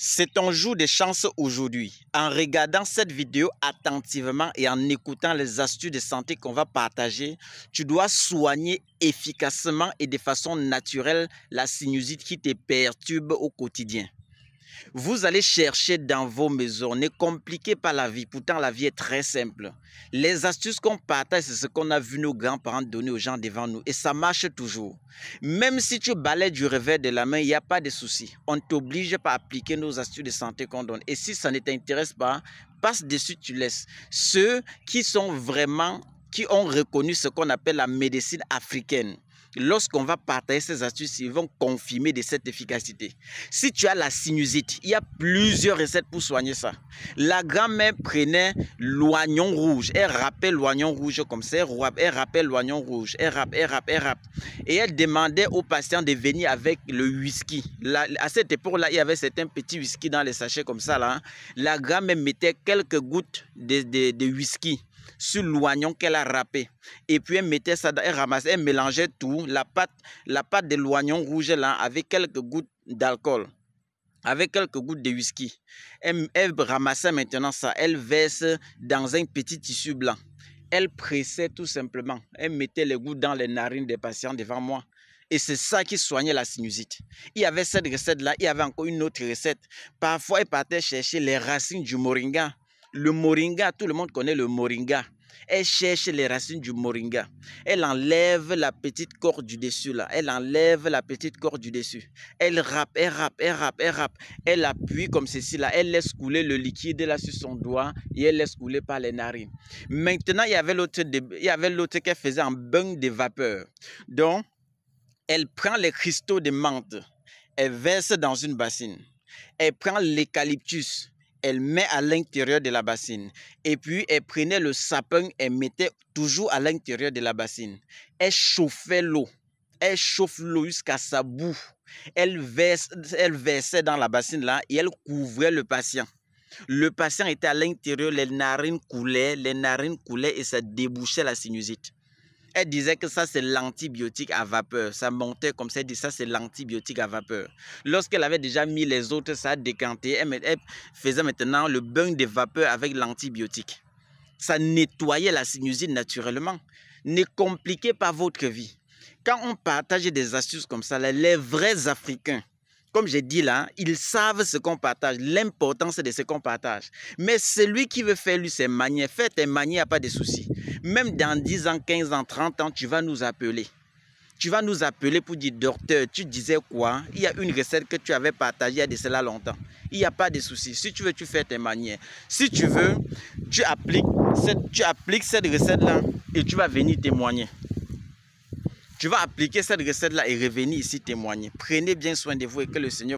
C'est ton jour de chance aujourd'hui. En regardant cette vidéo attentivement et en écoutant les astuces de santé qu'on va partager, tu dois soigner efficacement et de façon naturelle la sinusite qui te perturbe au quotidien. Vous allez chercher dans vos maisons, ne compliquez pas la vie, pourtant la vie est très simple. Les astuces qu'on partage, c'est ce qu'on a vu nos grands-parents donner aux gens devant nous et ça marche toujours. Même si tu balais du revers de la main, il n'y a pas de souci. On ne t'oblige pas à appliquer nos astuces de santé qu'on donne. Et si ça ne t'intéresse pas, passe dessus, tu laisses. Ceux qui sont vraiment, qui ont reconnu ce qu'on appelle la médecine africaine, lorsqu'on va partager ces astuces, ils vont confirmer de cette efficacité. Si tu as la sinusite, il y a plusieurs recettes pour soigner ça. La grand-mère prenait l'oignon rouge, elle râpait l'oignon rouge comme ça, elle râpait l'oignon rouge, elle râpe. Et elle demandait aux patients de venir avec le whisky. À cette époque-là, il y avait certains petits whisky dans les sachets comme ça. Là. La grand-mère mettait quelques gouttes de whisky sur l'oignon qu'elle a râpé. Et puis elle mettait ça, elle ramassait, elle mélangeait tout, la pâte de l'oignon rouge là, avec quelques gouttes d'alcool, avec quelques gouttes de whisky. Elle ramassait maintenant ça, elle verse dans un petit tissu blanc. Elle pressait tout simplement. Elle mettait les gouttes dans les narines des patients devant moi. Et c'est ça qui soignait la sinusite. Il y avait cette recette-là, il y avait encore une autre recette. Parfois, elle partait chercher les racines du moringa. Le moringa, tout le monde connaît le moringa. Elle cherche les racines du moringa. Elle enlève la petite corde du dessus là. Elle enlève la petite corde du dessus. Elle râpe. Elle appuie comme ceci là. Elle laisse couler le liquide là sur son doigt et elle laisse couler par les narines. Maintenant, il y avait l'autre qu'elle faisait en bain de vapeur. Donc, elle prend les cristaux de menthe. Elle verse dans une bassine. Elle prend l'eucalyptus. Elle met à l'intérieur de la bassine. Et puis, elle prenait le sapin et mettait toujours à l'intérieur de la bassine. Elle chauffait l'eau. Elle chauffe l'eau jusqu'à sa boue. Elle versait dans la bassine là et elle couvrait le patient. Le patient était à l'intérieur, les narines coulaient et ça débouchait la sinusite. Elle disait que ça, c'est l'antibiotique à vapeur. Ça montait comme ça, elle dit ça, c'est l'antibiotique à vapeur. Lorsqu'elle avait déjà mis les autres, ça a décanté. Elle faisait maintenant le bain de vapeur avec l'antibiotique. Ça nettoyait la sinusite naturellement. Ne compliquez pas votre vie. Quand on partage des astuces comme ça, les vrais Africains, comme j'ai dit là, ils savent ce qu'on partage, l'importance de ce qu'on partage. Mais celui qui veut faire lui ses manières, fais tes manières, il n'y a pas de souci. Même dans 10 ans, 15 ans, 30 ans, tu vas nous appeler. Tu vas nous appeler pour dire, docteur, tu disais quoi? Il y a une recette que tu avais partagée il y a de cela longtemps. Il n'y a pas de souci. Si tu veux, tu fais tes manières. Si tu veux, tu appliques cette recette-là et tu vas venir témoigner. Tu vas appliquer cette recette-là et revenir ici témoigner. Prenez bien soin de vous et que le Seigneur